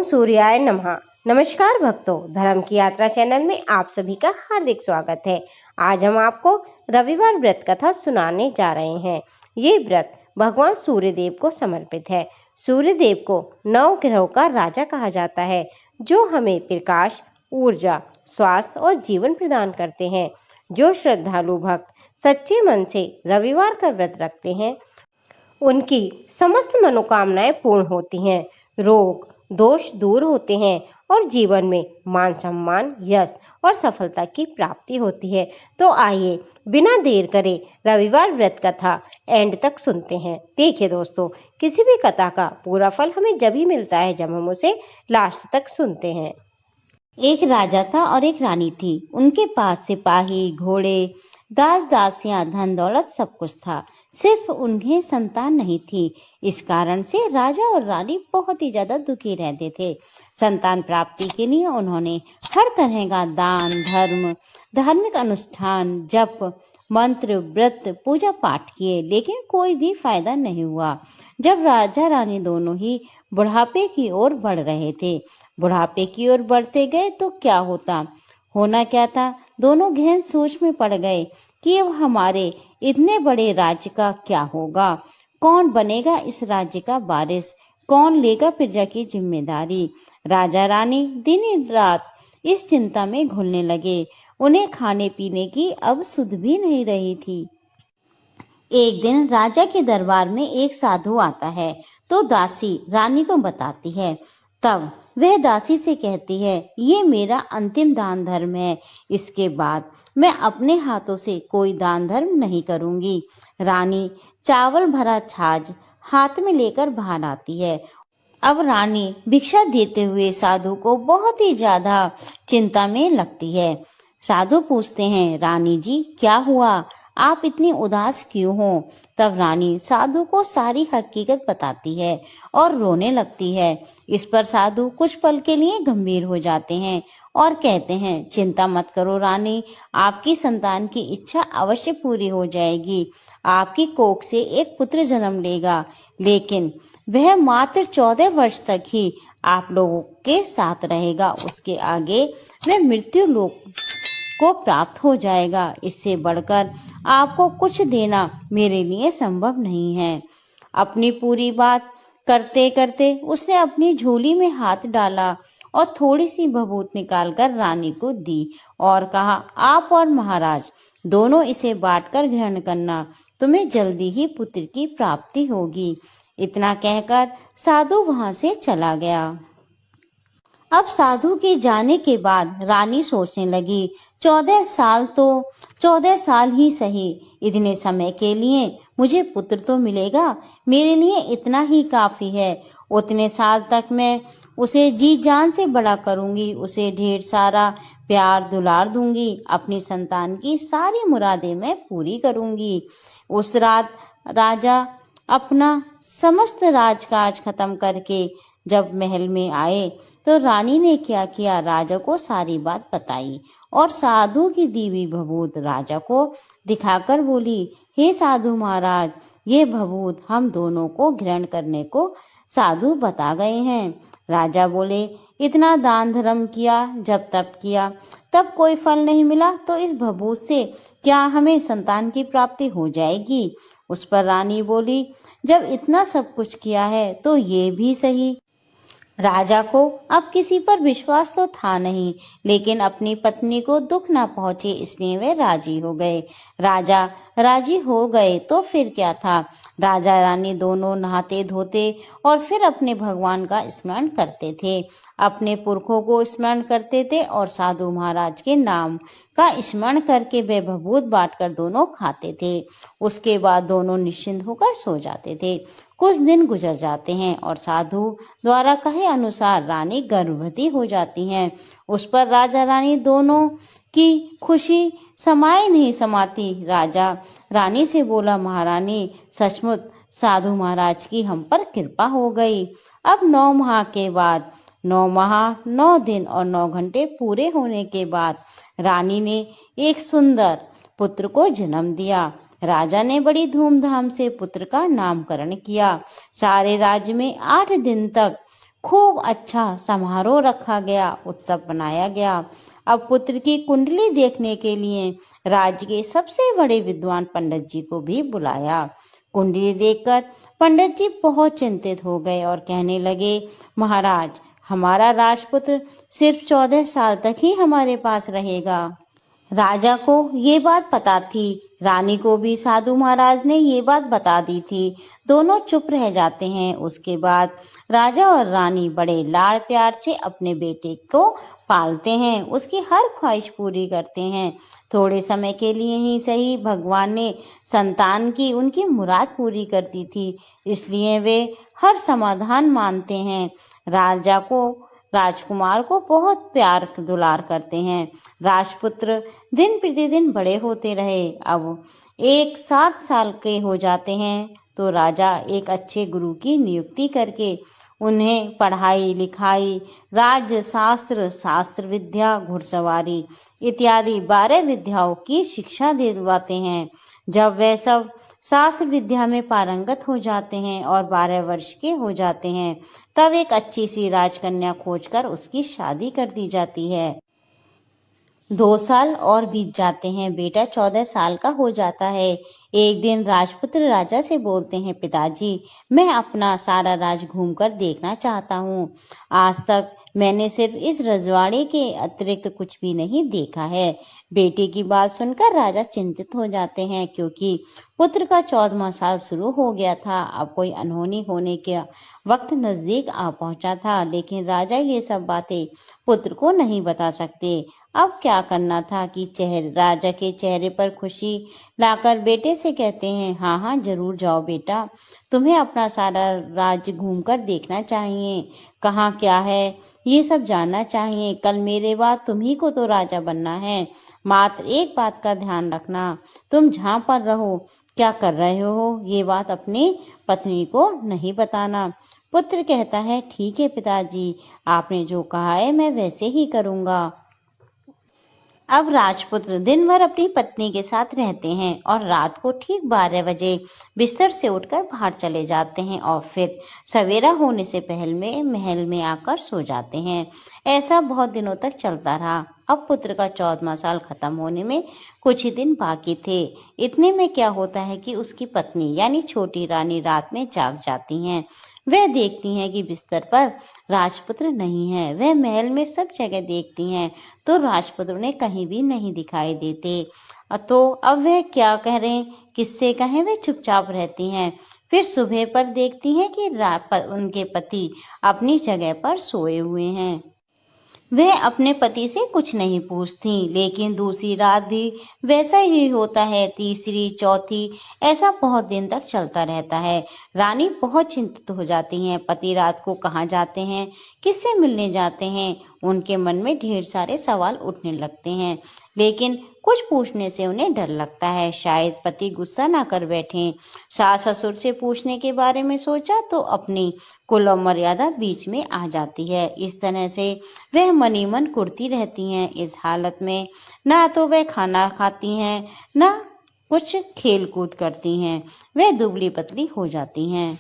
सूर्याय नमः। नमस्कार भक्तों, धर्म की यात्रा चैनल में आप सभी का हार्दिक स्वागत है। आज हम आपको रविवार व्रत कथा सुनाने जा रहे हैं। ये व्रत भगवान सूर्यदेव को समर्पित है। सूर्यदेव को 9 ग्रहों का राजा कहा जाता है, जो हमें प्रकाश, ऊर्जा, स्वास्थ्य और जीवन प्रदान करते हैं। जो श्रद्धालु भक्त सच्चे मन से रविवार का व्रत रखते हैं, उनकी समस्त मनोकामनाएं पूर्ण होती हैं, रोग दोष दूर होते हैं और जीवन में मान सम्मान, यश और सफलता की प्राप्ति होती है। तो आइए बिना देर करे रविवार व्रत कथा एंड तक सुनते हैं। देखिए दोस्तों, किसी भी कथा का पूरा फल हमें जब ही मिलता है जब हम उसे लास्ट तक सुनते हैं। एक राजा था और एक रानी थी। उनके पास सिपाही, घोड़े, दास दासियां, धन दौलत सब कुछ था। सिर्फ उन्हें संतान नहीं थी। इस कारण से राजा और रानी बहुत ही ज्यादा दुखी रहते थे। संतान प्राप्ति के लिए उन्होंने हर तरह का दान, धर्म, धार्मिक अनुष्ठान, जप, मंत्र, व्रत, पूजा पाठ किए, लेकिन कोई भी फायदा नहीं हुआ। जब राजा रानी दोनों ही बुढ़ापे की ओर बढ़ रहे थे, बुढ़ापे की ओर बढ़ते गए तो क्या होना क्या था। दोनों गहन सोच में पड़ गए कि अब हमारे इतने बड़े राज्य का क्या होगा। कौन बनेगा इस राज्य का वारिस, कौन लेगा प्रजा की जिम्मेदारी। राजा रानी दिन रात इस चिंता में घुलने लगे। उन्हें खाने पीने की अब सुध भी नहीं रही थी। एक दिन राजा के दरबार में एक साधु आता है तो दासी रानी को बताती है। तब वह दासी से कहती है, ये मेरा अंतिम दान धर्म है। इसके बाद मैं अपने हाथों से कोई दान धर्म नहीं करूंगी। रानी चावल भरा छाछ हाथ में लेकर बाहर आती है। अब रानी भिक्षा देते हुए साधु को बहुत ही ज्यादा चिंता में लगती है। साधु पूछते हैं, रानी जी क्या हुआ, आप इतनी उदास क्यों हो। तब रानी साधु को सारी हकीकत बताती है और रोने लगती है। इस पर साधु कुछ पल के लिए गंभीर हो जाते हैं और कहते हैं, चिंता मत करो रानी, आपकी संतान की इच्छा अवश्य पूरी हो जाएगी। आपकी कोख से एक पुत्र जन्म लेगा, लेकिन वह मात्र 14 वर्ष तक ही आप लोगों के साथ रहेगा। उसके आगे वह मृत्यु लोक को प्राप्त हो जाएगा। इससे बढ़कर आपको कुछ देना मेरे लिए संभव नहीं है। अपनी पूरी बात करते करते उसने अपनी झोली में हाथ डाला और थोड़ी सी भभूत निकालकर रानी को दी और कहा, आप और महाराज दोनों इसे बांटकर ग्रहण करना, तुम्हें जल्दी ही पुत्र की प्राप्ति होगी। इतना कहकर साधु वहां से चला गया। अब साधु के जाने के बाद रानी सोचने लगी, 14 साल ही सही, इतने समय के लिए मुझे पुत्र तो मिलेगा, मेरे लिए इतना ही काफी है। उतने साल तक मैं उसे जी जान से बड़ा करूंगी, उसे ढेर सारा प्यार दुलार दूंगी, अपनी संतान की सारी मुरादें मैं पूरी करूंगी। उस रात राजा अपना समस्त राजकाज खत्म करके जब महल में आए तो रानी ने क्या किया, राजा को सारी बात बताई और साधु की दी हुई भभूत राजा को दिखाकर बोली, हे साधु महाराज, ये भभूत हम दोनों को ग्रहण करने को साधु बता गए हैं। राजा बोले, इतना दान धर्म किया, जब तप किया, तब कोई फल नहीं मिला, तो इस भभूत से क्या हमें संतान की प्राप्ति हो जाएगी। उस पर रानी बोली, जब इतना सब कुछ किया है तो ये भी सही। राजा को अब किसी पर विश्वास तो था नहीं, लेकिन अपनी पत्नी को दुख ना पहुंचे इसलिए वे राजी हो गए। राजा राजी हो गए तो फिर क्या था। राजा रानी दोनों नहाते धोते और फिर अपने भगवान का स्मरण करते थे, अपने पुरखों को स्मरण करते थे और साधु महाराज के नाम का स्मरण करके वे भभूत बांटकर दोनों खाते थे। उसके बाद दोनों निश्चिंत होकर सो जाते थे। कुछ दिन गुजर जाते हैं और साधु द्वारा कहे अनुसार रानी गर्भवती हो जाती हैं। उस पर राजा रानी दोनों की खुशी समाए नहीं समाती। राजा रानी से बोला, महारानी सचमुच साधु महाराज की हम पर कृपा हो गई। अब 9 माह के बाद, 9 माह 9 दिन और 9 घंटे पूरे होने के बाद रानी ने एक सुंदर पुत्र को जन्म दिया। राजा ने बड़ी धूमधाम से पुत्र का नामकरण किया। सारे राज्य में 8 दिन तक खूब अच्छा समारोह रखा गया, उत्सव बनाया गया। अब पुत्र की कुंडली देखने के लिए राज्य के सबसे बड़े विद्वान पंडित जी को भी बुलाया। कुंडली देखकर पंडित जी बहुत चिंतित हो गए और कहने लगे, महाराज, हमारा राजपुत्र सिर्फ 14 साल तक ही हमारे पास रहेगा। राजा को ये बात पता थी, रानी को भी साधु महाराज ने ये बात बता दी थी। दोनों चुप रह जाते हैं। उसके बाद राजा और रानी बड़े लाड़ प्यार से अपने बेटे को पालते हैं, उसकी हर ख्वाहिश पूरी करते हैं। थोड़े समय के लिए ही सही, भगवान ने संतान की उनकी मुराद पूरी कर दी थी, इसलिए वे हर समाधान मानते हैं। राजा को राजकुमार को बहुत प्यार दुलार करते हैं। राजपुत्र दिन प्रतिदिन बड़े होते रहे। अब 7 साल के हो जाते हैं तो राजा एक अच्छे गुरु की नियुक्ति करके उन्हें पढ़ाई लिखाई, राज्य शास्त्र, शास्त्र विद्या, घुड़सवारी इत्यादि 12 विद्याओं की शिक्षा दिलवाते हैं। जब वे सब शास्त्र विद्या में पारंगत हो जाते हैं और 12 वर्ष के हो जाते हैं, तब एक अच्छी सी राजकन्या खोजकर उसकी शादी कर दी जाती है। 2 साल और बीत जाते हैं, बेटा 14 साल का हो जाता है। एक दिन राजपुत्र राजा से बोलते हैं, पिताजी, मैं अपना सारा राज घूमकर देखना चाहता हूँ। आज तक मैंने सिर्फ इस रजवाड़े के अतिरिक्त कुछ भी नहीं देखा है। बेटे की बात सुनकर राजा चिंतित हो जाते हैं, क्योंकि पुत्र का 14वां साल शुरू हो गया था। अब कोई अनहोनी होने के वक्त नजदीक आ पहुंचा था, लेकिन राजा ये सब बातें पुत्र को नहीं बता सकते। अब क्या करना था कि राजा के चेहरे पर खुशी लाकर बेटे से कहते हैं, हाँ हाँ जरूर जाओ बेटा, तुम्हें अपना सारा राज्य घूमकर देखना चाहिए, कहाँ क्या है ये सब जानना चाहिए। कल मेरे बाद तुम्ही को तो राजा बनना है। मात्र एक बात का ध्यान रखना, तुम जहाँ पर रहो, क्या कर रहे हो, ये बात अपनी पत्नी को नहीं बताना। पुत्र कहता है, ठीक है पिताजी, आपने जो कहा है मैं वैसे ही करूँगा। अब राजपुत्र दिन भर अपनी पत्नी के साथ रहते हैं और रात को ठीक 12 बजे बिस्तर से उठकर बाहर चले जाते हैं और फिर सवेरा होने से पहले महल में आकर सो जाते हैं। ऐसा बहुत दिनों तक चलता रहा। अब पुत्र का 14वां साल खत्म होने में कुछ ही दिन बाकी थे। इतने में क्या होता है कि उसकी पत्नी यानी छोटी रानी रात में जाग जाती हैं। वह देखती हैं कि बिस्तर पर राजपुत्र नहीं है। वह महल में सब जगह देखती हैं तो राजपुत्र ने कहीं भी नहीं दिखाई देते। तो अब वह क्या करें, किससे कहें, वे चुपचाप रहती हैं। फिर सुबह पर देखती हैं कि उनके पति अपनी जगह पर सोए हुए हैं। वह अपने पति से कुछ नहीं पूछती, लेकिन दूसरी रात भी वैसा ही होता है, तीसरी, चौथी, ऐसा बहुत दिन तक चलता रहता है। रानी बहुत चिंतित हो जाती हैं। पति रात को कहाँ जाते हैं, किससे मिलने जाते हैं, उनके मन में ढेर सारे सवाल उठने लगते हैं, लेकिन कुछ पूछने से उन्हें डर लगता है, शायद पति गुस्सा ना कर बैठें। सास ससुर से पूछने के बारे में सोचा तो अपनी कुल और मर्यादा बीच में आ जाती है। इस तरह से वह मनी मन कुढ़ती रहती हैं। इस हालत में ना तो वह खाना खाती हैं, ना कुछ खेल कूद करती हैं। वह दुबली पतली हो जाती हैं।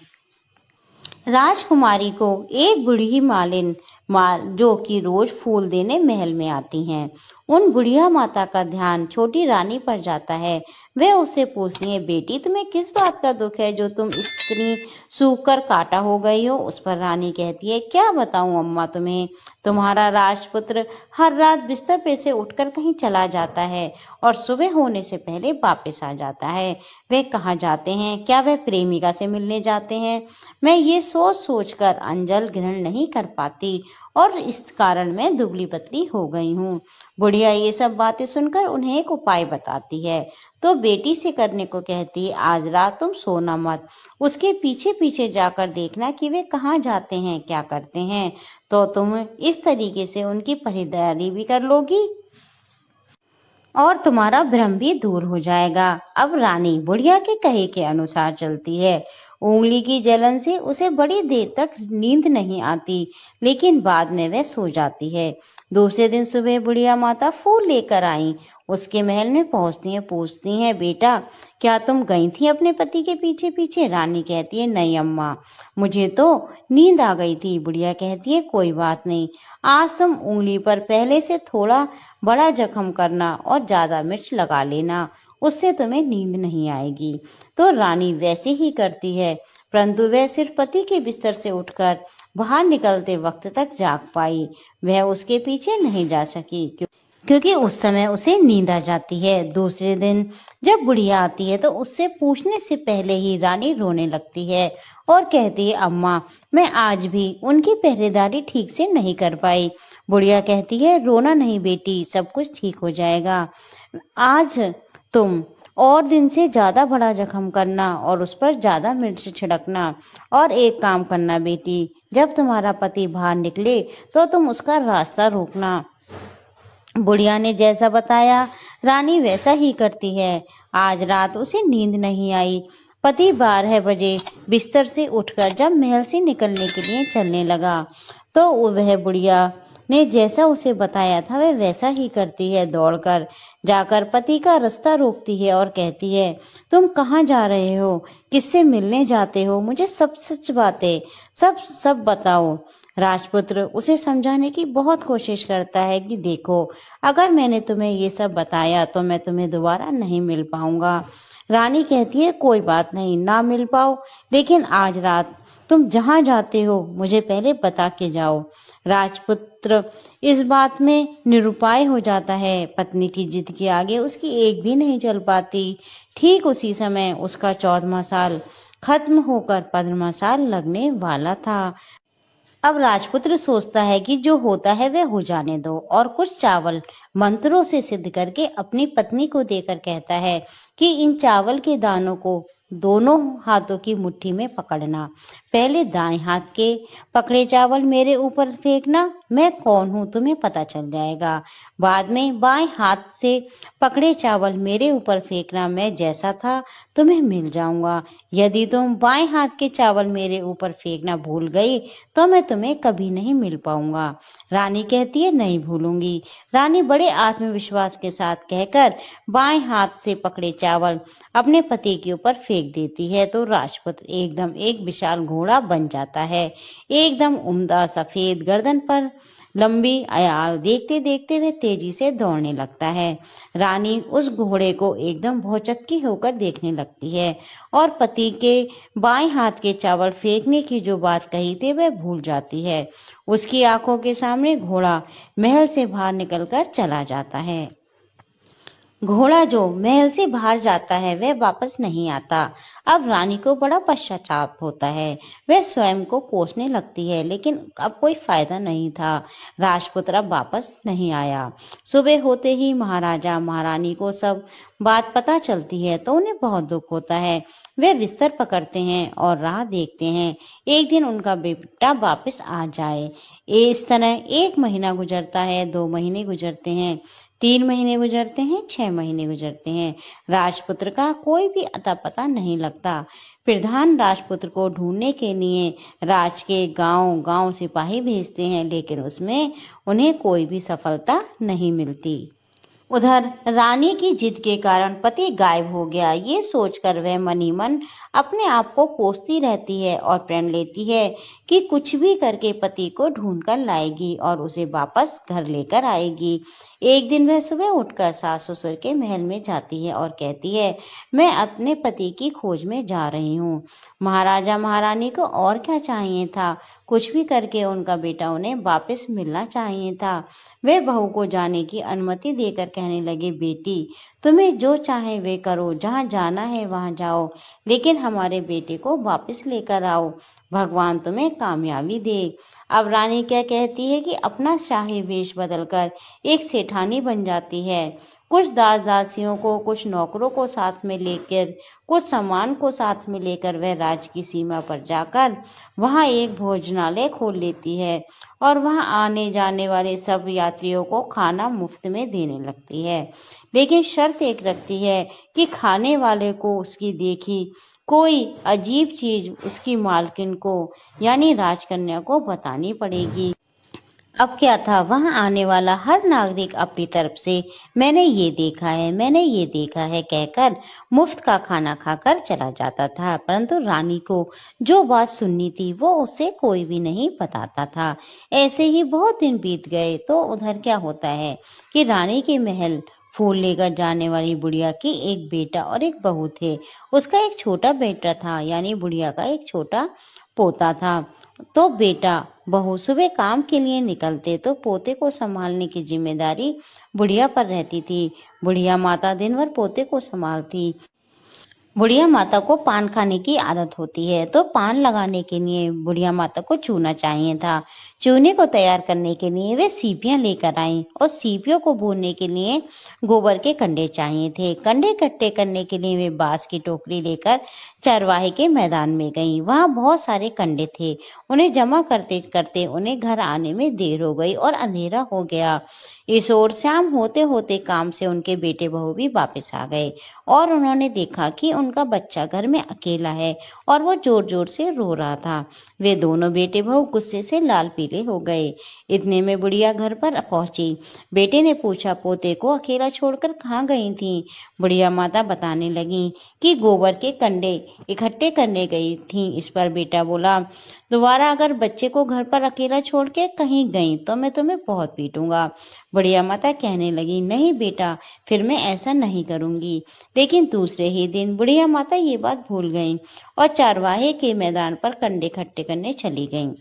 राजकुमारी को एक बूढ़ी मालिन जो कि रोज फूल देने महल में आती हैं, उन बुढ़िया माता का ध्यान छोटी रानी पर जाता है। वे उससे पूछती हैं, बेटी तुम्हें किस बात का दुख है जो तुम इतनी सूख कर काटा हो गई हो। उस पर रानी कहती है, क्या बताऊं अम्मा तुम्हें, तुम्हारा राजपुत्र हर रात बिस्तर पे से उठकर कहीं चला जाता है और सुबह होने से पहले वापस आ जाता है। वे कहाँ जाते हैं, क्या वह प्रेमिका से मिलने जाते हैं? मैं ये सोच सोच कर अंजल ग्रहण नहीं कर पाती और इस कारण मैं दुबली पतली हो गई हूँ। बुढ़िया ये सब बातें सुनकर उन्हें एक उपाय बताती है, तो बेटी से करने को कहती है, आज रात तुम सोना मत, उसके पीछे पीछे जाकर देखना कि वे कहाँ जाते हैं, क्या करते हैं, तो तुम इस तरीके से उनकी पहरेदारी भी कर लोगी और तुम्हारा भ्रम भी दूर हो जाएगा। अब रानी बुढ़िया के कहे के अनुसार चलती है। उंगली की जलन से उसे बड़ी देर तक नींद नहीं आती, लेकिन बाद में वह सो जाती है। दूसरे दिन सुबह बुढ़िया माता फूल लेकर आई। उसके महल में पहुंचती हैं, पूछती हैं, बेटा क्या तुम गई थी अपने पति के पीछे पीछे? रानी कहती है, नहीं अम्मा, मुझे तो नींद आ गई थी। बुढ़िया कहती है, कोई बात नहीं, आज तुम उंगली पर पहले से थोड़ा बड़ा जख्म करना और ज्यादा मिर्च लगा लेना, उससे तुम्हें नींद नहीं आएगी। तो रानी वैसे ही करती है, परंतु वह सिर्फ पति के बिस्तर से उठकर बाहर निकलते वक्त तक जाग पाई। वह उसके पीछे नहीं जा सकी क्योंकि उस समय उसे नींद आ जाती है। दूसरे दिन जब बुढ़िया आती है तो उससे पूछने से पहले ही रानी रोने लगती है और कहती है, अम्मा मैं आज भी उनकी पहरेदारी ठीक से नहीं कर पाई। बुढ़िया कहती है, रोना नहीं बेटी, सब कुछ ठीक हो जाएगा। आज तुम और दिन से ज्यादा बड़ा जख्म करना और उस पर ज्यादा मिर्च छिड़कना, और एक काम करना बेटी, जब तुम्हारा पति बाहर निकले तो तुम उसका रास्ता रोकना। बुढ़िया ने जैसा बताया रानी वैसा ही करती है। आज रात उसे नींद नहीं आई। पति 12 बजे बिस्तर से उठकर जब महल से निकलने के लिए चलने लगा तो वह बुढ़िया ने जैसा उसे बताया था वह वैसा ही करती है। दौड़कर जाकर पति का रास्ता रोकती है और कहती है, तुम कहाँ जा रहे हो? किससे मिलने जाते हो? मुझे सब सच बातें सब बताओ। राजपुत्र उसे समझाने की बहुत कोशिश करता है कि देखो, अगर मैंने तुम्हें ये सब बताया तो मैं तुम्हें दोबारा नहीं मिल पाऊंगा। रानी कहती है, कोई बात नहीं, ना मिल पाओ, लेकिन आज रात तुम जहां जाते हो मुझे पहले बता के जाओ। राजपुत्र इस बात में निरुपाय हो जाता है। पत्नी की जिद के आगे उसकी एक भी नहीं चल पाती। ठीक उसी समय उसका 14वां साल खत्म होकर 15वां साल लगने वाला था। अब राजपुत्र सोचता है कि जो होता है वह हो जाने दो, और कुछ चावल मंत्रों से सिद्ध करके अपनी पत्नी को देकर कहता है कि इन चावल के दानों को दोनों हाथों की मुट्ठी में पकड़ना। पहले दाएं हाथ के पकड़े चावल मेरे ऊपर फेंकना, मैं कौन हूं तुम्हें पता चल जाएगा। बाद में बाएं हाथ से पकड़े चावल मेरे ऊपर फेंकना, मैं जैसा था तुम्हें मिल जाऊंगा। यदि तुम बाएं हाथ के चावल मेरे ऊपर फेंकना भूल गई तो मैं तुम्हें कभी नहीं मिल पाऊंगा। रानी कहती है, नहीं भूलूंगी। रानी बड़े आत्मविश्वास के साथ कहकर बाएं हाथ से पकड़े चावल अपने पति के ऊपर फेंक देती है तो राजपुत्र एकदम एक विशाल घोड़ा बन जाता है। एकदम उम्दा सफेद गर्दन पर लंबी आयाल, देखते देखते वह तेजी से दौड़ने लगता है। रानी उस घोड़े को एकदम भौचक्की होकर देखने लगती है और पति के बाएं हाथ के चावल फेंकने की जो बात कही थी वह भूल जाती है। उसकी आंखों के सामने घोड़ा महल से बाहर निकलकर चला जाता है। घोड़ा जो महल से बाहर जाता है वह वापस नहीं आता। अब रानी को बड़ा पश्चाताप होता है। वह स्वयं को कोसने लगती है, लेकिन अब कोई फायदा नहीं था। राजपुत्र अब वापस नहीं आया। सुबह होते ही महाराजा महारानी को सब बात पता चलती है तो उन्हें बहुत दुख होता है। वे बिस्तर पकड़ते हैं और राह देखते हैं एक दिन उनका बेटा वापस आ जाए। इस तरह 1 महीना गुजरता है, 2 महीने गुजरते हैं, 3 महीने गुजरते हैं, 6 महीने गुजरते हैं। राजपुत्र का कोई भी अता पता नहीं लगता। प्रधान राजपुत्र को ढूंढने के लिए राज के गांव गांव सिपाही भेजते हैं, लेकिन उसमें उन्हें कोई भी सफलता नहीं मिलती। उधर रानी की जिद के कारण पति गायब हो गया। ये सोचकर वह मनी मन अपने आप को कोसती रहती है और प्रण लेती है कि कुछ भी करके पति को ढूंढ कर लाएगी और उसे वापस घर लेकर आएगी। एक दिन वह सुबह उठकर सास ससुर के महल में जाती है और कहती है, मैं अपने पति की खोज में जा रही हूँ। महाराजा महारानी को और क्या चाहिए था, कुछ भी करके उनका बेटा उन्हें वापस मिलना चाहिए था। वे बहू को जाने की अनुमति देकर कहने लगे, बेटी तुम्हें जो चाहे वे करो, जहाँ जाना है वहाँ जाओ, लेकिन हमारे बेटे को वापस लेकर आओ। भगवान तुम्हें कामयाबी दे। अब रानी क्या कहती है कि अपना शाही वेश बदलकर एक सेठानी बन जाती है। कुछ दास दासियों को, कुछ नौकरों को साथ में लेकर, कुछ सामान को साथ में लेकर वह राज्य की सीमा पर जाकर वहां एक भोजनालय खोल लेती है और वहां आने जाने वाले सब यात्रियों को खाना मुफ्त में देने लगती है। लेकिन शर्त एक रखती है कि खाने वाले को उसकी देखी कोई अजीब चीज उसकी मालकिन को यानी राजकन्या को बतानी पड़ेगी। अब क्या था, वहां आने वाला हर नागरिक अपनी तरफ से मैंने ये देखा है, मैंने ये देखा है कहकर मुफ्त का खाना खाकर चला जाता था, परंतु रानी को जो बात सुननी थी वो उसे कोई भी नहीं बताता था। ऐसे ही बहुत दिन बीत गए तो उधर क्या होता है कि रानी के महल फूल लेकर जाने वाली बुढ़िया की एक बेटा और एक बहू थे। उसका एक छोटा बेटा था, यानी बुढ़िया का एक छोटा पोता था। तो बेटा बहू सुबह काम के लिए निकलते तो पोते को संभालने की जिम्मेदारी बुढ़िया पर रहती थी। बुढ़िया माता दिन भर पोते को संभालती। बुढ़िया माता को पान खाने की आदत होती है, तो पान लगाने के लिए बुढ़िया माता को चूना चाहिए था। चूने को तैयार करने के लिए वे सीपियां लेकर आई और सीपियों को भूनने के लिए गोबर के कंडे चाहिए थे। कंडे इकट्ठे करने के लिए वे बांस की टोकरी लेकर चरवाहे के मैदान में गईं। वहां बहुत सारे कंडे थे। उन्हें जमा करते करते उन्हें घर आने में देर हो गई और अंधेरा हो गया। इस ओर शाम होते होते काम से उनके बेटे बहू भी वापस आ गए और उन्होंने देखा कि उनका बच्चा घर में अकेला है और वो जोर जोर से रो रहा था। वे दोनों बेटे बहू गुस्से से लाल पीले हो गए। इतने में बुढ़िया घर पर पहुंची। बेटे ने पूछा, पोते को अकेला छोड़कर कहाँ गई थी? बुढ़िया माता बताने लगी कि गोबर के कंडे इकट्ठे करने गई थी। इस पर बेटा बोला, दोबारा अगर बच्चे को घर पर अकेला छोड़ के कहीं गई तो मैं तुम्हें बहुत पीटूंगा। बुढ़िया माता कहने लगी, नहीं बेटा, फिर मैं ऐसा नहीं करूंगी। लेकिन दूसरे ही दिन बुढ़िया माता ये बात भूल गईं और चरवाहे के मैदान पर कंडे इकट्ठे करने चली गईं।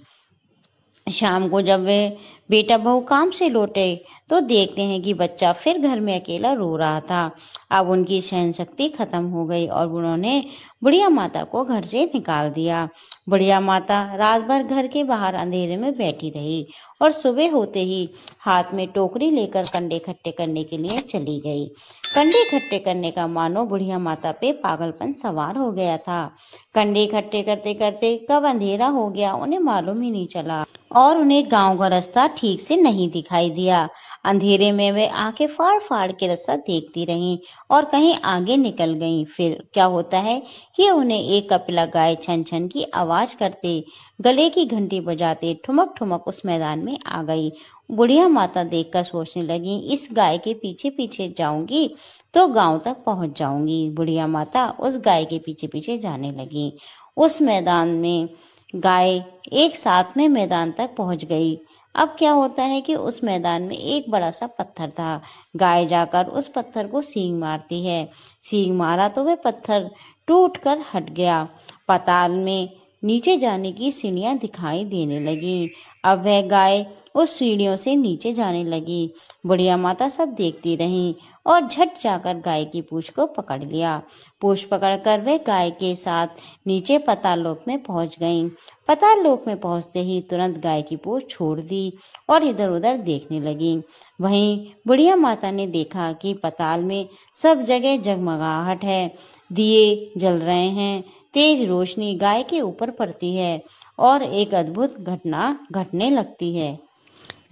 शाम को जब वे बेटा बहू काम से लौटे तो देखते हैं कि बच्चा फिर घर में अकेला रो रहा था। अब उनकी सहन शक्ति खत्म हो गई और उन्होंने बुढ़िया माता को घर से निकाल दिया। बुढ़िया माता रात भर घर के बाहर अंधेरे में बैठी रही और सुबह होते ही हाथ में टोकरी लेकर कंडे इकट्ठे करने के लिए चली गई। कंडे इकट्ठे करने का मानो बुढ़िया माता पे पागलपन सवार हो गया था। कंडे इकट्ठे करते करते कब अंधेरा हो गया उन्हें मालूम ही नहीं चला और उन्हें गांव का रास्ता ठीक से नहीं दिखाई दिया। अंधेरे में वे आंखें फाड़ फाड़ के रास्ता देखती रहीं और कहीं आगे निकल गईं। फिर क्या होता है कि उन्हें एक कपिला गाय छन छन की आवाज करते, गले की घंटी बजाते ठुमक ठुमक उस मैदान में आ गई। बुढ़िया माता देखकर सोचने लगी, इस गाय के पीछे पीछे जाऊंगी तो गांव तक पहुंच जाऊंगी। बुढ़िया माता उस गाय के पीछे पीछे जाने लगी। उस मैदान में गाय एक साथ में मैदान तक पहुंच गई। अब क्या होता है कि उस मैदान में एक बड़ा सा पत्थर था। गाय जाकर उस पत्थर को सींग मारती है। सींग मारा तो वह पत्थर टूट कर हट गया। पाताल में नीचे जाने की सीढ़ियां दिखाई देने लगी। अब वह गाय उस सीढ़ियों से नीचे जाने लगी। बुढ़िया माता सब देखती रहीं और झट जाकर गाय की पूंछ को पकड़ लिया। पूंछ पकड़कर वह गाय के साथ नीचे पाताल लोक में पहुंच गईं। पाताल लोक में पहुंचते ही तुरंत गाय की पूंछ छोड़ दी और इधर उधर देखने लगी। वहीं बुढ़िया माता ने देखा कि पाताल में सब जगह जगमगाहट है, दिए जल रहे हैं, तेज रोशनी गाय के ऊपर पड़ती है और एक अद्भुत घटना घटने लगती है।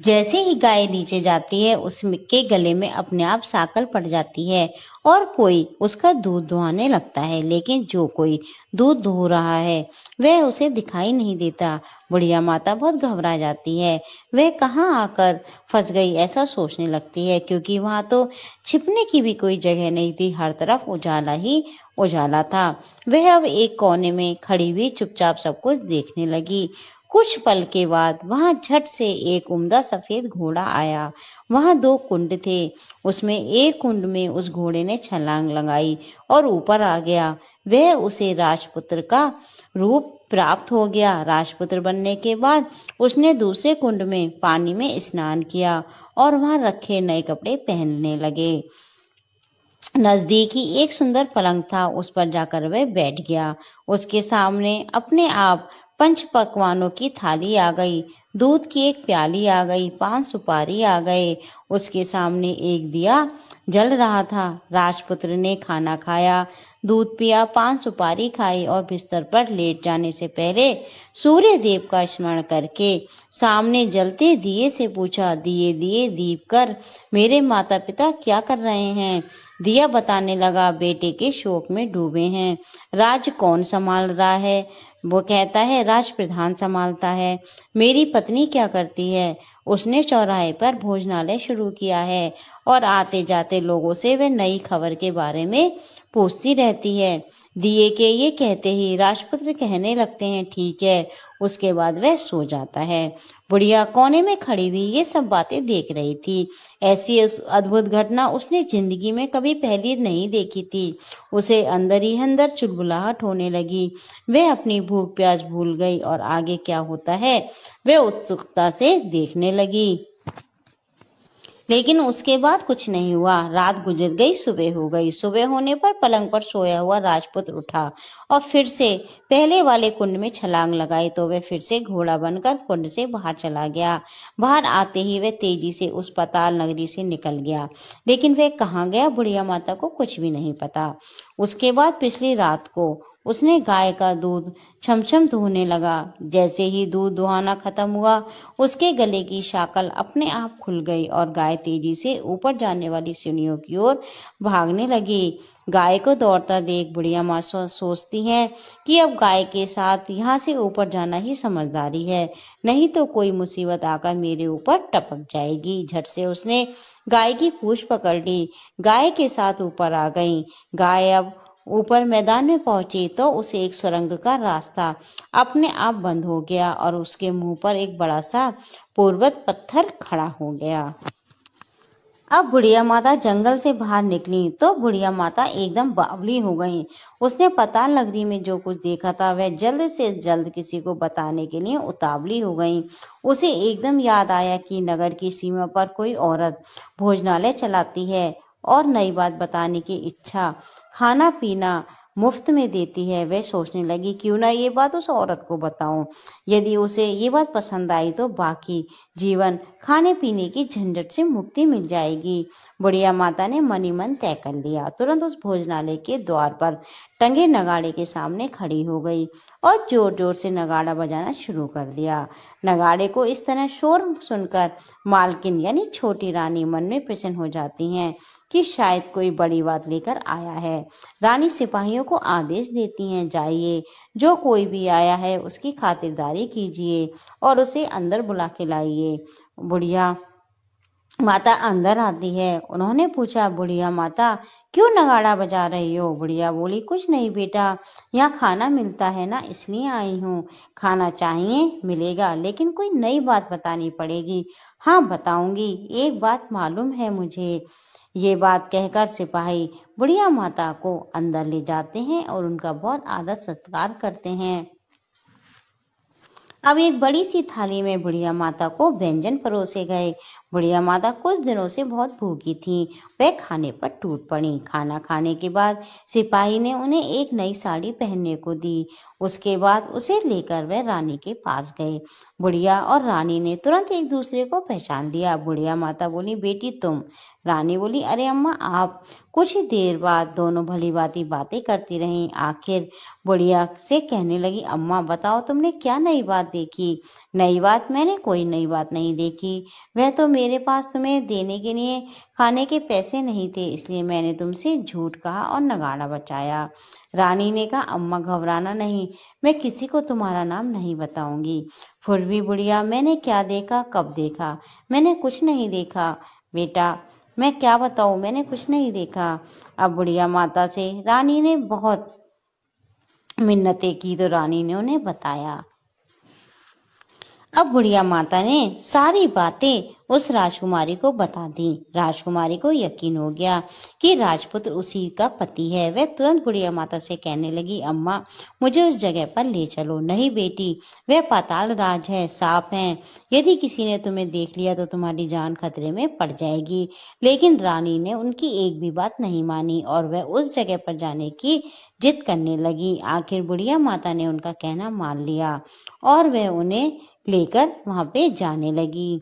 जैसे ही गाय नीचे जाती है उसके गले में अपने आप साकल पड़ जाती है और कोई उसका दूध दुहाने लगता है, लेकिन जो कोई दूध दुह रहा है वह उसे दिखाई नहीं देता। बुढ़िया माता बहुत घबरा जाती है। वह कहाँ आकर फंस गई ऐसा सोचने लगती है, क्योंकि वहां तो छिपने की भी कोई जगह नहीं थी, हर तरफ उजाला ही उजाला था। वह अब एक कोने में खड़ी हुई चुपचाप सब कुछ देखने लगी। कुछ पल के बाद वहां झट से एक उम्दा सफेद घोड़ा आया। वहां दो कुंड थे, उसमें एक कुंड में उस घोड़े ने छलांग लगाई और ऊपर आ गया। वह उसे राजपुत्र का रूप प्राप्त हो गया। राजपुत्र बनने के बाद उसने दूसरे कुंड में पानी में स्नान किया और वहां रखे नए कपड़े पहनने लगे। नजदीक ही एक सुंदर पलंग था, उस पर जाकर वह बैठ गया। उसके सामने अपने आप पंच पकवानों की थाली आ गई, दूध की एक प्याली आ गई, पान सुपारी आ गए। उसके सामने एक दिया जल रहा था। राजपुत्र ने खाना खाया, दूध पिया, पान सुपारी खाई और बिस्तर पर लेट जाने से पहले सूर्य देव का स्मरण करके सामने जलते दिए से पूछा, दिए दिए दीप कर मेरे माता पिता क्या कर रहे हैं? दिया बताने लगा, बेटे के शोक में डूबे हैं। राज कौन संभाल रहा है? वो कहता है, राज प्रधान संभालता है। मेरी पत्नी क्या करती है? उसने चौराहे पर भोजनालय शुरू किया है और आते जाते लोगों से वह नई खबर के बारे में पूछती रहती है। दिए के ये कहते ही राजपुत्र कहने लगते हैं, ठीक है। उसके बाद वह सो जाता है। बुढ़िया कोने में खड़ी हुई ये सब बातें देख रही थी। ऐसी अद्भुत घटना उसने जिंदगी में कभी पहले नहीं देखी थी। उसे अंदर ही अंदर चुलबुलाहट होने लगी। वह अपनी भूख प्यास भूल गई और आगे क्या होता है वह उत्सुकता से देखने लगी। लेकिन उसके बाद कुछ नहीं हुआ। रात गुजर गई, सुबह हो गई। सुबह होने पर पलंग पर सोया हुआ राजपुत्र उठा और फिर से पहले वाले कुंड में छलांग लगाई तो वह फिर से घोड़ा बनकर कुंड से बाहर चला गया। बाहर आते ही वह तेजी से उस पाताल नगरी से निकल गया। लेकिन वह कहाँ गया, बुढ़िया माता को कुछ भी नहीं पता। उसके बाद पिछली रात को उसने गाय का दूध छमछम धोने लगा। जैसे ही दूध दुहाना खत्म हुआ, उसके गले की शाकल अपने आप खुल गई और गाय तेजी से ऊपर जाने वाली सीढ़ियों की ओर भागने लगी। गाय को दौड़ता देख बुढ़िया माँ सोचती है कि अब गाय के साथ यहाँ से ऊपर जाना ही समझदारी है, नहीं तो कोई मुसीबत आकर मेरे ऊपर टपक जाएगी। झट से उसने गाय की पूंछ पकड़ ली, गाय के साथ ऊपर आ गई। गाय अब ऊपर मैदान में पहुंची तो उसे एक सुरंग का रास्ता अपने आप बंद हो गया और उसके मुंह पर एक बड़ा सा पूर्वत पत्थर खड़ा हो गया। अब बुढ़िया माता जंगल से बाहर निकली तो बुढ़िया माता एकदम बावली हो गई। उसने पाताल नगरी में जो कुछ देखा था वह जल्द से जल्द किसी को बताने के लिए उतावली हो गई। उसे एकदम याद आया कि नगर की सीमा पर कोई औरत भोजनालय चलाती है और नई बात बताने की इच्छा खाना पीना मुफ्त में देती है। वह सोचने लगी, क्यों ना ये बात उस औरत को बताऊं। यदि उसे ये बात पसंद आई तो बाकी जीवन खाने पीने की झंझट से मुक्ति मिल जाएगी। बुढ़िया माता ने मन ही मन तय कर लिया। तुरंत उस भोजनालय के द्वार पर टंगे नगाड़े के सामने खड़ी हो गई और जोर जोर से नगाड़ा बजाना शुरू कर दिया। नगाड़े को इस तरह शोर सुनकर मालकिन यानी छोटी रानी मन में प्रसन्न हो जाती हैं कि शायद कोई बड़ी बात लेकर आया है। रानी सिपाहियों को आदेश देती हैं, जाइए, जो कोई भी आया है उसकी खातिरदारी कीजिए और उसे अंदर बुला के लाइए। बुढ़िया माता अंदर आती है। उन्होंने पूछा, बुढ़िया माता क्यों नगाड़ा बजा रही हो? बुढ़िया बोली, कुछ नहीं बेटा, यहाँ खाना मिलता है ना, इसलिए आई हूँ। खाना चाहिए? मिलेगा, लेकिन कोई नई बात बतानी पड़ेगी। हाँ बताऊंगी, एक बात मालूम है मुझे। ये बात कहकर सिपाही बुढ़िया माता को अंदर ले जाते हैं और उनका बहुत आदर सत्कार करते हैं। अब एक बड़ी सी थाली में बुढ़िया माता को व्यंजन परोसे गए। बुढ़िया माता कुछ दिनों से बहुत भूखी थी। वह खाने पर टूट पड़ी। खाना खाने के बाद सिपाही ने उन्हें एक नई साड़ी पहनने को दी। उसके बाद उसे लेकर वह रानी के पास गए। बुढ़िया और रानी ने तुरंत एक दूसरे को पहचान लिया। बुढ़िया माता बोली, बेटी तुम? रानी बोली, अरे अम्मा आप। कुछ ही देर बाद दोनों भली भांति बातें करती रहीं। आखिर बुढ़िया से कहने लगी, अम्मा बताओ तुमने क्या नई बात देखी? नई बात? मैंने कोई नई बात नहीं देखी। वह तो मेरे पास तुम्हें देने के लिए खाने के पैसे नहीं थे, इसलिए मैंने तुमसे झूठ कहा और नगाड़ा बचाया। रानी ने कहा, अम्मा घबराना नहीं, मैं किसी को तुम्हारा नाम नहीं बताऊंगी। फिर भी बुढ़िया, मैंने क्या देखा, कब देखा? मैंने कुछ नहीं देखा बेटा, मैं क्या बताऊं, मैंने कुछ नहीं देखा। अब बुढ़िया माता से रानी ने बहुत मिन्नतें की तो रानी ने उन्हें बताया। अब बुढ़िया माता ने सारी बातें उस राजकुमारी को बता दी। राजकुमारी को यकीन हो गया कि राजपुत्र उसी का पति है। वह तुरंत बुढ़िया माता से कहने लगी, अम्मा मुझे उस जगह पर ले चलो। नहीं बेटी, वह पाताल राज है, सांप है, यदि किसी ने तुम्हें देख लिया तो तुम्हारी जान खतरे में पड़ जाएगी। लेकिन रानी ने उनकी एक भी बात नहीं मानी और वह उस जगह पर जाने की जिद करने लगी। आखिर बुढ़िया माता ने उनका कहना मान लिया और वह उन्हें लेकर वहां पे जाने लगी।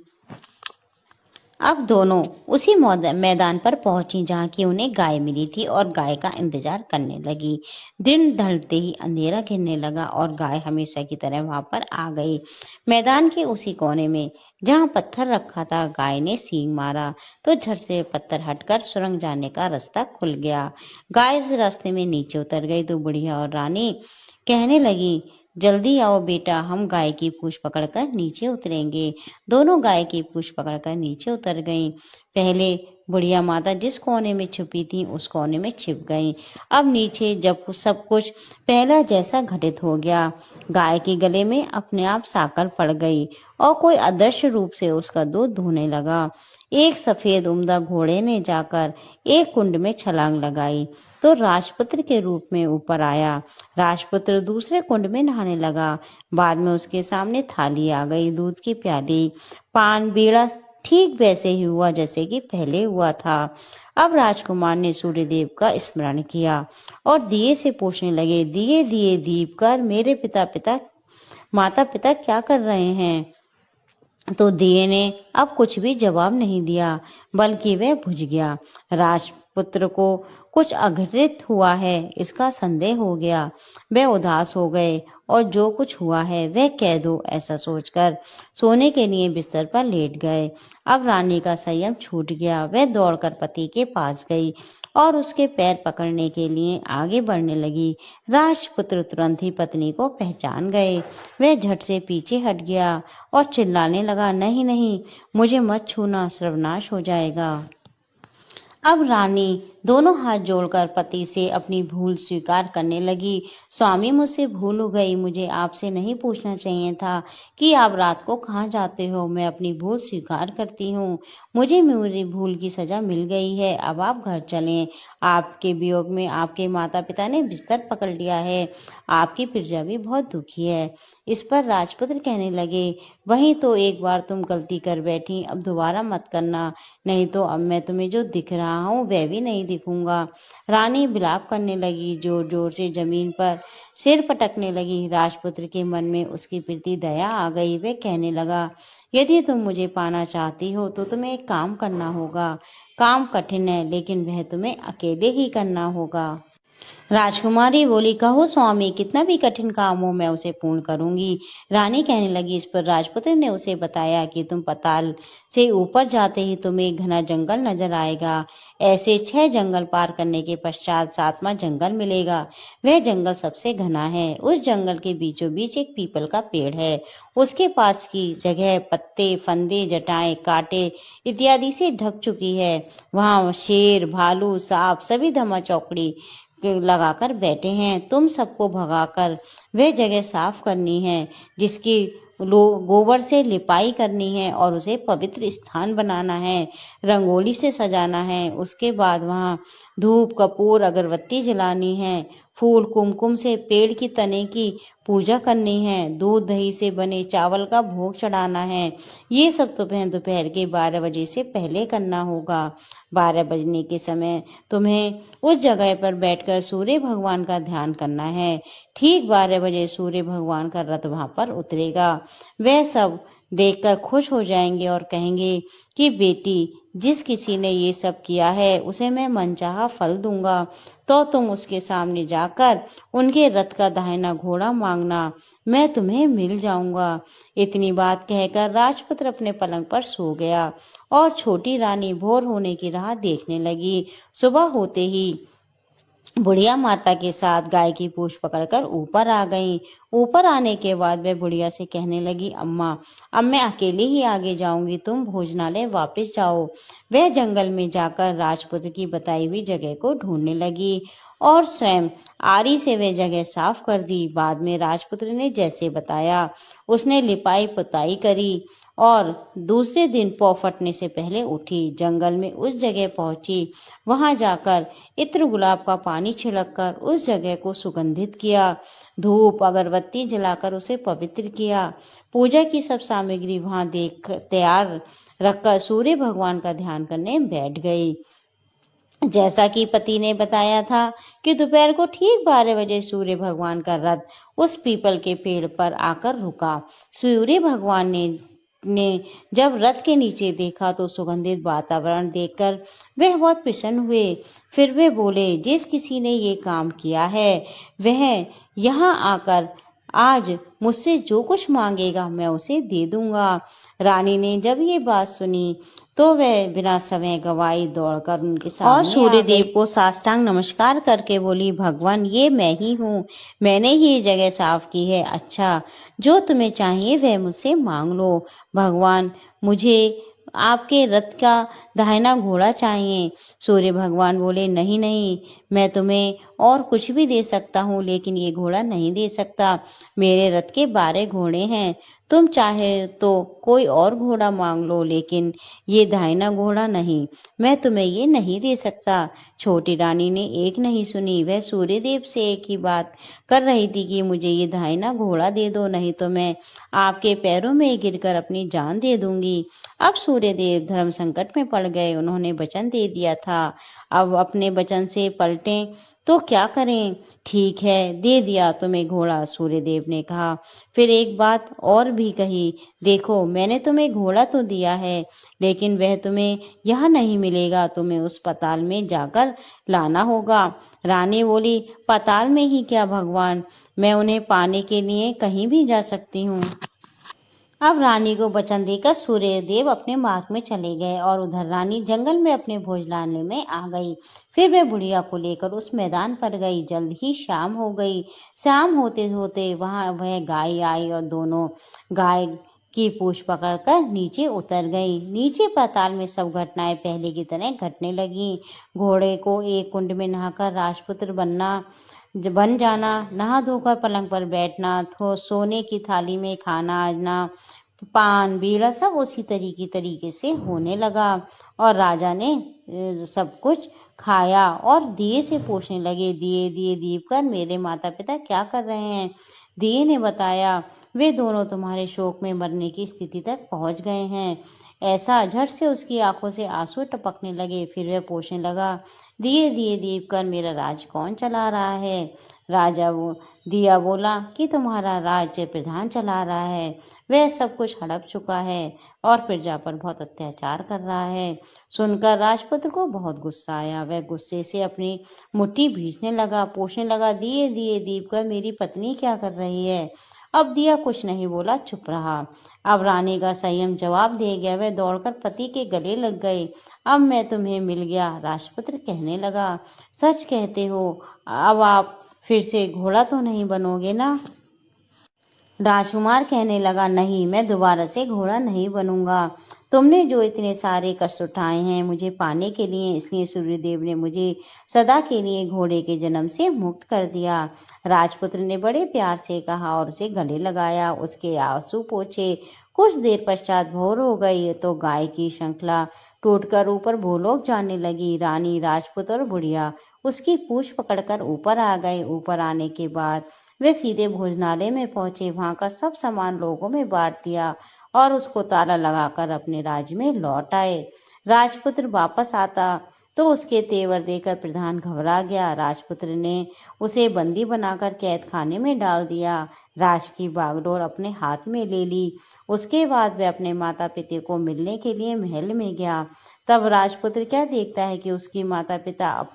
अब दोनों उसी मैदान पर पहुंची जहां की उन्हें गाय मिली थी और गाय का इंतजार करने लगी। दिन ढलते ही अंधेरा घिरने लगा और गाय हमेशा की तरह वहां पर आ गई। मैदान के उसी कोने में जहां पत्थर रखा था, गाय ने सींग मारा तो झट से पत्थर हटकर सुरंग जाने का रास्ता खुल गया। गाय उस रास्ते में नीचे उतर गई तो बुढ़िया और रानी कहने लगी, जल्दी आओ बेटा, हम गाय की पूंछ पकड़कर नीचे उतरेंगे। दोनों गाय की पूंछ पकड़कर नीचे उतर गईं। पहले बुढ़िया माता जिस कोने में छुपी थी उस कोने में छिप गईं। अब नीचे जब सब कुछ पहला जैसा घटित हो गया, गाय के गले में अपने आप साकर पड़ गई और कोई अदृश्य रूप से उसका दूध दूहने लगा। एक सफेद उम्दा घोड़े ने जाकर एक कुंड में छलांग लगाई तो राजपुत्र के रूप में ऊपर आया। राजपुत्र दूसरे कुंड में नहाने लगा। बाद में उसके सामने थाली आ गई, दूध की प्याली, पान, बीड़ा, ठीक वैसे ही हुआ जैसे कि पहले हुआ था। अब राजकुमार ने सूर्यदेव का स्मरण किया और दिए से पूछने लगे, दिए दिए दीप कर मेरे माता पिता क्या कर रहे हैं? तो दिए ने अब कुछ भी जवाब नहीं दिया, बल्कि वह बुझ गया। राजपुत्र को कुछ अघटित हुआ है इसका संदेह हो गया। वह उदास हो गए और जो कुछ हुआ है वह कह दो, ऐसा सोचकर सोने के लिए बिस्तर पर लेट गए। अब रानी का संयम छूट गया। वह दौड़कर पति के पास गई और उसके पैर पकड़ने के लिए आगे बढ़ने लगी। राजपुत्र तुरंत ही पत्नी को पहचान गए। वह झट से पीछे हट गया और चिल्लाने लगा, नहीं नहीं, मुझे मत छूना, सर्वनाश हो जाएगा। अब रानी दोनों हाथ जोड़कर पति से अपनी भूल स्वीकार करने लगी। स्वामी, मुझसे भूल हो गई, मुझे आपसे नहीं पूछना चाहिए था कि आप रात को कहाँ जाते हो। मैं अपनी भूल स्वीकार करती हूँ। मुझे मेरी भूल की सजा मिल गई है। अब आप घर चलें। आपके वियोग में आपके माता पिता ने बिस्तर पकड़ लिया है। आपकी प्रजा भी बहुत दुखी है। इस पर राजपुत्र कहने लगे, वही तो एक बार तुम गलती कर बैठी, अब दोबारा मत करना, नहीं तो अब मैं तुम्हें जो दिख रहा हूँ वह भी नहीं दिखूंगा। रानी विलाप करने लगी, जोर जोर से जमीन पर सिर पटकने लगी। राजपुत्र के मन में उसके प्रति दया आ गई। वह कहने लगा, यदि तुम मुझे पाना चाहती हो तो तुम्हें एक काम करना होगा। काम कठिन है लेकिन वह तुम्हें अकेले ही करना होगा। राजकुमारी बोली, कहो स्वामी, कितना भी कठिन काम हो मैं उसे पूर्ण करूंगी। रानी कहने लगी। इस पर राजपुत्र ने उसे बताया कि तुम पाताल से ऊपर जाते ही तुम्हें घना जंगल नजर आएगा। ऐसे 6 जंगल पार करने के पश्चात 7वां जंगल मिलेगा। वह जंगल सबसे घना है। उस जंगल के बीचों बीच एक पीपल का पेड़ है। उसके पास की जगह पत्ते, फंदे, जटाएं, कांटे इत्यादि से ढक चुकी है। वहां शेर, भालू, सांप सभी धमा चौकड़ी लगाकर बैठे हैं। तुम सबको भगाकर वह जगह साफ करनी है, जिसकी गोबर से लिपाई करनी है और उसे पवित्र स्थान बनाना है, रंगोली से सजाना है। उसके बाद वहां धूप, कपूर, अगरबत्ती जलानी है, फूल, कुमकुम से पेड़ की तने की पूजा करनी है, दूध दही से बने चावल का भोग चढ़ाना है। ये सब दोपहर के 12 बजे से पहले करना होगा। 12 बजने के समय तुम्हें उस जगह पर बैठकर सूर्य भगवान का ध्यान करना है। ठीक 12 बजे सूर्य भगवान का रथ वहां पर उतरेगा। वह सब देखकर खुश हो जाएंगे और कहेंगे कि बेटी, जिस किसी ने ये सब किया है उसे मैं मनचाहा फल दूंगा। तो तुम उसके सामने जाकर उनके रथ का दाहिना घोड़ा मांगना, मैं तुम्हें मिल जाऊंगा। इतनी बात कहकर राजपुत्र अपने पलंग पर सो गया और छोटी रानी भोर होने की राह देखने लगी। सुबह होते ही बुढ़िया माता के साथ गाय की पूंछ पकड़कर ऊपर आ गई। ऊपर आने के बाद वह बुढ़िया से कहने लगी, अम्मा, अब मैं अकेले ही आगे जाऊंगी, तुम भोजनालय वापस जाओ। वह जंगल में जाकर राजपुत्र की बताई हुई जगह को ढूंढने लगी और स्वयं आरी से वह जगह साफ कर दी। बाद में राजपुत्र ने जैसे बताया उसने लिपाई पुताई करी और दूसरे दिन पौ फटने से पहले उठी, जंगल में उस जगह पहुंची। वहां जाकर इत्र गुलाब का पानी छिड़ककर उस जगह को सुगंधित किया, धूप अगरबत्ती जलाकर उसे पवित्र किया। पूजा की सब सामग्री वहां देख तैयार रखकर सूर्य भगवान का ध्यान करने बैठ गई। जैसा कि पति ने बताया था कि दोपहर को ठीक 12 बजे सूर्य भगवान का रथ उस पीपल के पेड़ पर आकर रुका। सूर्य भगवान ने ने जब रथ के नीचे देखा तो सुगंधित वातावरण देखकर वह बहुत प्रसन्न हुए। फिर वे बोले, जिस किसी ने ये काम किया है वह यहाँ आकर आज मुझसे जो कुछ मांगेगा मैं उसे दे दूंगा। रानी ने जब ये बात सुनी तो वह बिना समय गवाए दौड़कर उनके सामने और सूर्यदेव को साष्टांग नमस्कार करके बोली, भगवान ये मैं ही हूँ, मैंने ही ये जगह साफ की है। अच्छा, जो तुम्हें चाहिए वह मुझसे मांग लो। भगवान, मुझे आपके रथ का दाहिना घोड़ा चाहिए। सूर्य भगवान बोले, नहीं नहीं, मैं तुम्हें और कुछ भी दे सकता हूँ लेकिन ये घोड़ा नहीं दे सकता। मेरे रथ के 12 घोड़े हैं, तुम चाहे तो कोई और घोड़ा मांग लो लेकिन ये दाहिना घोड़ा नहीं, मैं तुम्हें ये नहीं दे सकता। छोटी रानी ने एक नहीं सुनी, वह सूर्यदेव से एक ही बात कर रही थी कि मुझे ये दाहिना घोड़ा दे दो, नहीं तो मैं आपके पैरों में गिरकर अपनी जान दे दूंगी। अब सूर्यदेव धर्म संकट में पड़ गए। उन्होंने वचन दे दिया था, अब अपने वचन से पलटें तो क्या करें। ठीक है, दे दिया तुम्हें घोड़ा, सूर्यदेव ने कहा। फिर एक बात और भी कही, देखो मैंने तुम्हें घोड़ा तो दिया है लेकिन वह तुम्हें यहाँ नहीं मिलेगा, तुम्हें उस पाताल में जाकर लाना होगा। रानी बोली, पाताल में ही क्या भगवान, मैं उन्हें पाने के लिए कहीं भी जा सकती हूँ। अब रानी को वचन देकर सूर्यदेव अपने मार्ग में चले गए और उधर रानी जंगल में अपने भोजनालय में आ गई। फिर वह बुढ़िया को लेकर उस मैदान पर गई। जल्द ही शाम हो गई। शाम होते होते वहां वह गाय आई और दोनों गाय की पूंछ पकड़कर नीचे उतर गई। नीचे पाताल में सब घटनाएं पहले की तरह घटने लगी। घोड़े को एक कुंड में नहाकर राजपुत्र बन जाना, नहा धोकर पलंग पर बैठना, सोने की थाली में खाना आना, पान बीड़ा सब उसी तरीके से होने लगा। और राजा ने सब कुछ खाया और दिए से पूछने लगे, दिए दिए दीप कर मेरे माता पिता क्या कर रहे हैं। दिए ने बताया, वे दोनों तुम्हारे शोक में मरने की स्थिति तक पहुंच गए हैं। ऐसा झट से उसकी आंखों से आंसू टपकने लगे। फिर वह पूछने लगा, दिए दिए दीप कर मेरा राज कौन चला रहा है। दिया बोला कि तुम्हारा राज्य प्रधान चला रहा है, वह सब कुछ हड़प चुका है और प्रजा पर बहुत अत्याचार कर रहा है। सुनकर राजपुत्र को बहुत गुस्सा आया। वह गुस्से से अपनी मुट्ठी भींचने लगा, पूछने लगा, दिए दिए दीप कर मेरी पत्नी क्या कर रही है। अब दिया कुछ नहीं बोला, चुप रहा। अब रानी का संयम जवाब दे गया। वह दौड़कर पति के गले लग गई। अब मैं तुम्हें मिल गया, राजपुत्र कहने लगा। सच कहते हो, अब आप फिर से घोड़ा तो नहीं बनोगे ना। राजकुमार कहने लगा, नहीं, मैं दोबारा से घोड़ा नहीं बनूंगा। तुमने जो इतने सारे कष्ट उठाए हैं मुझे पाने के लिए, इसलिए सूर्यदेव ने मुझे सदा के लिए घोड़े के जन्म से मुक्त कर दिया। राजपुत्र ने बड़े प्यार से कहा और उसे गले लगाया, उसके आंसू पोंछे। कुछ देर पश्चात भोर हो गई तो गाय की श्रृंखला टूटकर ऊपर भूलोक जाने लगी। रानी, राजपुत और बुढ़िया उसकी पूंछ पकड़कर ऊपर आ गए। ऊपर आने के बाद वे सीधे भोजनालय में पहुंचे। वहां का सब सामान लोगों में बांट दिया और उसको ताला लगाकर अपने राज्य में लौट आए। राजपुत्र वापस आता तो उसके तेवर देकर प्रधान घबरा गया। राजपुत्र ने उसे बंदी बनाकर कैद खाने में डाल दिया। राज की बागडोर अपने हाथ में ले ली। उसके बाद वह अपने माता पिता को मिलने के लिए महल में गया। तब राजपुत्र क्या देखता है कि उसकी माता पिता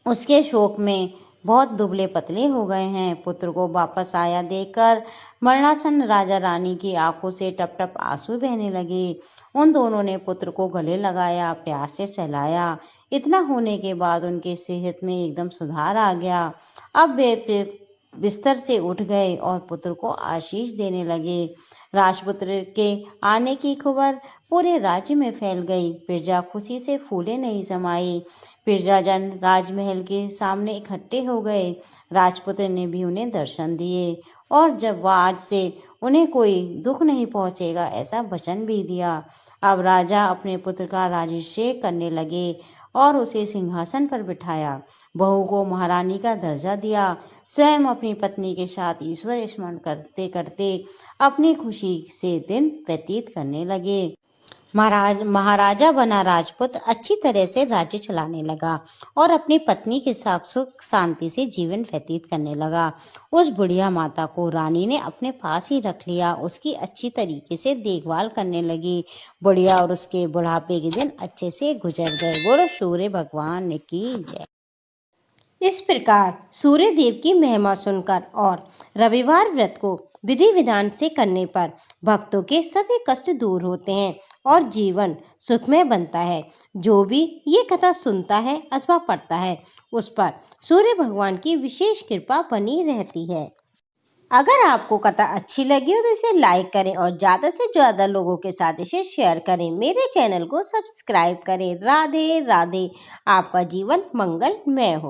उसके शोक में बहुत दुबले पतले हो गए हैं। पुत्र को वापस आया देखकर मरणासन्न राजा रानी की आंखों से टप टप आंसू बहने लगे। उन दोनों ने पुत्र को गले लगाया, प्यार से सहलाया। इतना होने के बाद उनके सेहत में एकदम सुधार आ गया। अब वे फिर बिस्तर से उठ गए और पुत्र को आशीष देने लगे। राजपुत्र के आने की खबर पूरे राज्य में फैल गई। प्रजा खुशी से फूले नहीं समाई। प्रजाजन राजमहल के सामने इकट्ठे हो गए। राजपुत्र ने भी उन्हें दर्शन दिए और जब वह आज से उन्हें कोई दुख नहीं पहुंचेगा ऐसा वचन भी दिया। अब राजा अपने पुत्र का राज्याभिषेक करने लगे और उसे सिंहासन पर बिठाया। बहू को महारानी का दर्जा दिया। स्वयं अपनी पत्नी के साथ ईश्वर स्मरण करते करते अपनी खुशी से दिन व्यतीत करने लगे। महाराजा बना राजपूत अच्छी तरह से राज्य चलाने लगा और अपनी पत्नी के साथ सुख शांति से जीवन व्यतीत करने लगा। उस बुढ़िया माता को रानी ने अपने पास ही रख लिया, उसकी अच्छी तरीके से देखभाल करने लगी। बुढ़िया और उसके बुढ़ापे के दिन अच्छे से गुजर गए। बोलो सूर्य भगवान की जय। इस प्रकार सूर्य देव की महिमा सुनकर और रविवार व्रत को विधि विधान से करने पर भक्तों के सभी कष्ट दूर होते हैं और जीवन सुखमय बनता है। जो भी ये कथा सुनता है अथवा पढ़ता है उस पर सूर्य भगवान की विशेष कृपा बनी रहती है। अगर आपको कथा अच्छी लगी हो तो इसे लाइक करें और ज़्यादा से ज़्यादा लोगों के साथ इसे शेयर करें। मेरे चैनल को सब्सक्राइब करें। राधे राधे। आपका जीवन मंगलमय हो।